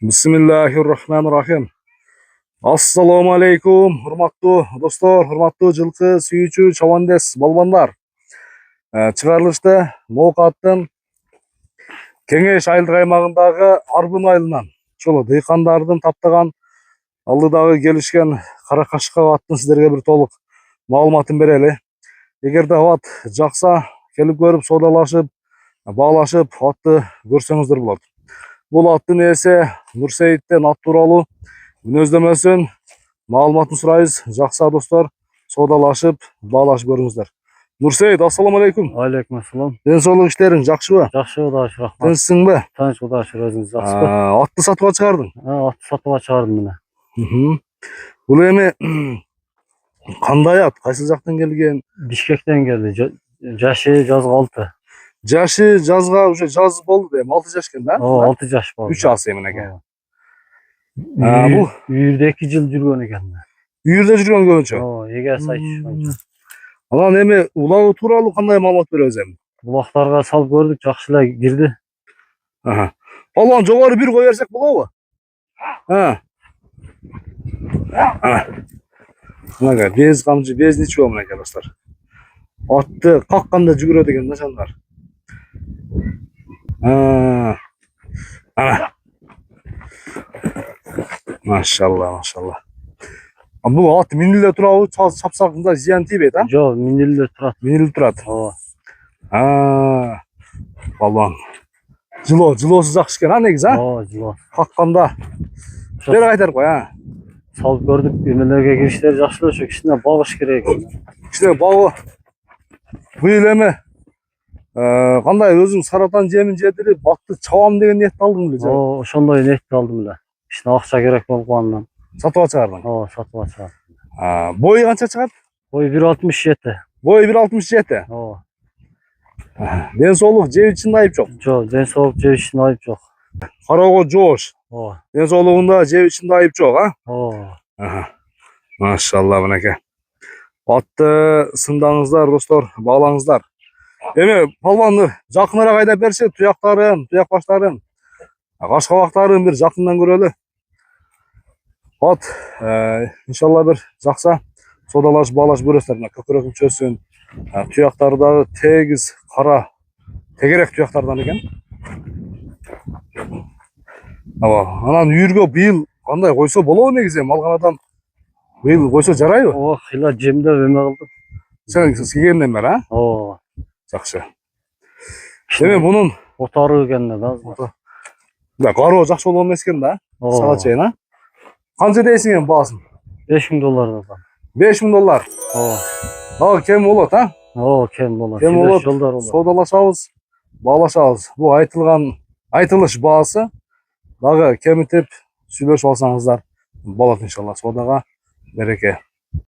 Bismillahirrahmanirrahim. Assalomu alaykum, hurmatli do'stlar, hurmatli жылқы suyuvchi chavandes balbanlar. Chiqarilishda Mo'qat'tan Kengesh айылдық аймағындағы Арбын айылынан шолы дыйқандардың таптаған алдыдағы келишкен қара қашқа аттың сіздерге бір толық маалыматын берели. Егер де ат жақса, келіп көріп, саудалашып, бағалашып, атты көрсеңіздер болады. Бұл аттың иесі Нұрсейіттен ат туралы мүнөздөмөсүн маалыматын сұрайыз. Жақса достар, саудалашып, бағалашып көріңіздер. Нұрсейіт, ассаламу алейкум. Алейкум ассалам. Денсаулық іштерің жақсы ба? Жақсы, Құдайға шүкір. Тынышсың ба? Тыныш, Құдайға шүкір, өзіңіз жақсы ба? Атты сатуға шығардың? Атты сатуға шығардым міне. Бұл эми қандай ат? Қайсы жақтан келген? Бишкектен келді. Жашы жазғы 6. Жашы жазға уже жаз болды дейм. 6 жаш екен да? 6 жаш болды. 3 асы емінеге. Бұл үйірде 2 жыл жүрген екен. Үйірде жүрген көбінше? Егер сайшы. Анан эми улау тууралуу кандай маалымат беребиз эми? Булактарга салып көрдүк, жакшылай кирди. Балан жогору бир кое берсек болобу? Мынага без камчы, без ничего мынакей достор. Атты какканда жүгүрөт экен да жандар. Машалла, машалла. Бул ат минилде турабы, чапсакында зыян тийбейт, а? Жок, минилде турат. Минилде турат. Балан. Жылоосу жакшы экен, негизи, Жылоо. Какканда. Бери кайтарып кой, Салып көрдүк, эмелерге киришleri жакшы эле, кичине багыш керек. Кичине багы. Быйыл эми кандай өзүң саратан жемин жедирип, атты чабам деген ниетти алдың беле? Ошондой ниетти алдым эле. Кичине акча керек болгонунан. Сатып чыгардың? Сатып чыгардым. Бою канча чыгат? Бою 1.67. Бою 1.67. Денсаулык жеп ичинде айып жок? Жок, денсаулык жеп ичинде айып жок. Кароого жоош. Денсаулыгында жеп ичинде айып жок, Машалла, мынакей. Атты сындаңыздар, достор, баглаңыздар. Эми палбанды жакыныраак айдап берсе, туяктарын, туяк баштарын, кашкабактарын бир жакындан көрөлү. Ат, иншалла бир жакса саудалашып, багалашып көрөсүздөр. Мына көкүрөк мүчөсүн, туяктары дагы тегиз, кара, тегерек туяктардан экен. Анан үйүргө быйыл кандай койсо болобу негизи? Алган адам быйыл койсо жарайбы? Кыйла жемдеп эме кылдым. Сен келгенден бери, Жакшы. Эми бунун отары экен да. Кароо жакшы болгон эмес экен да. Сага чейин, Канча дейсиң эми баасын? $5.000 да. $5.000. Кем болот, Кем болот. Кем болот. Саудалашабыз, багалашабыз. Бул айтылыш баасы дагы кемитип сүйлөшүп алсаңыздар болот иншалла. Соодага береке.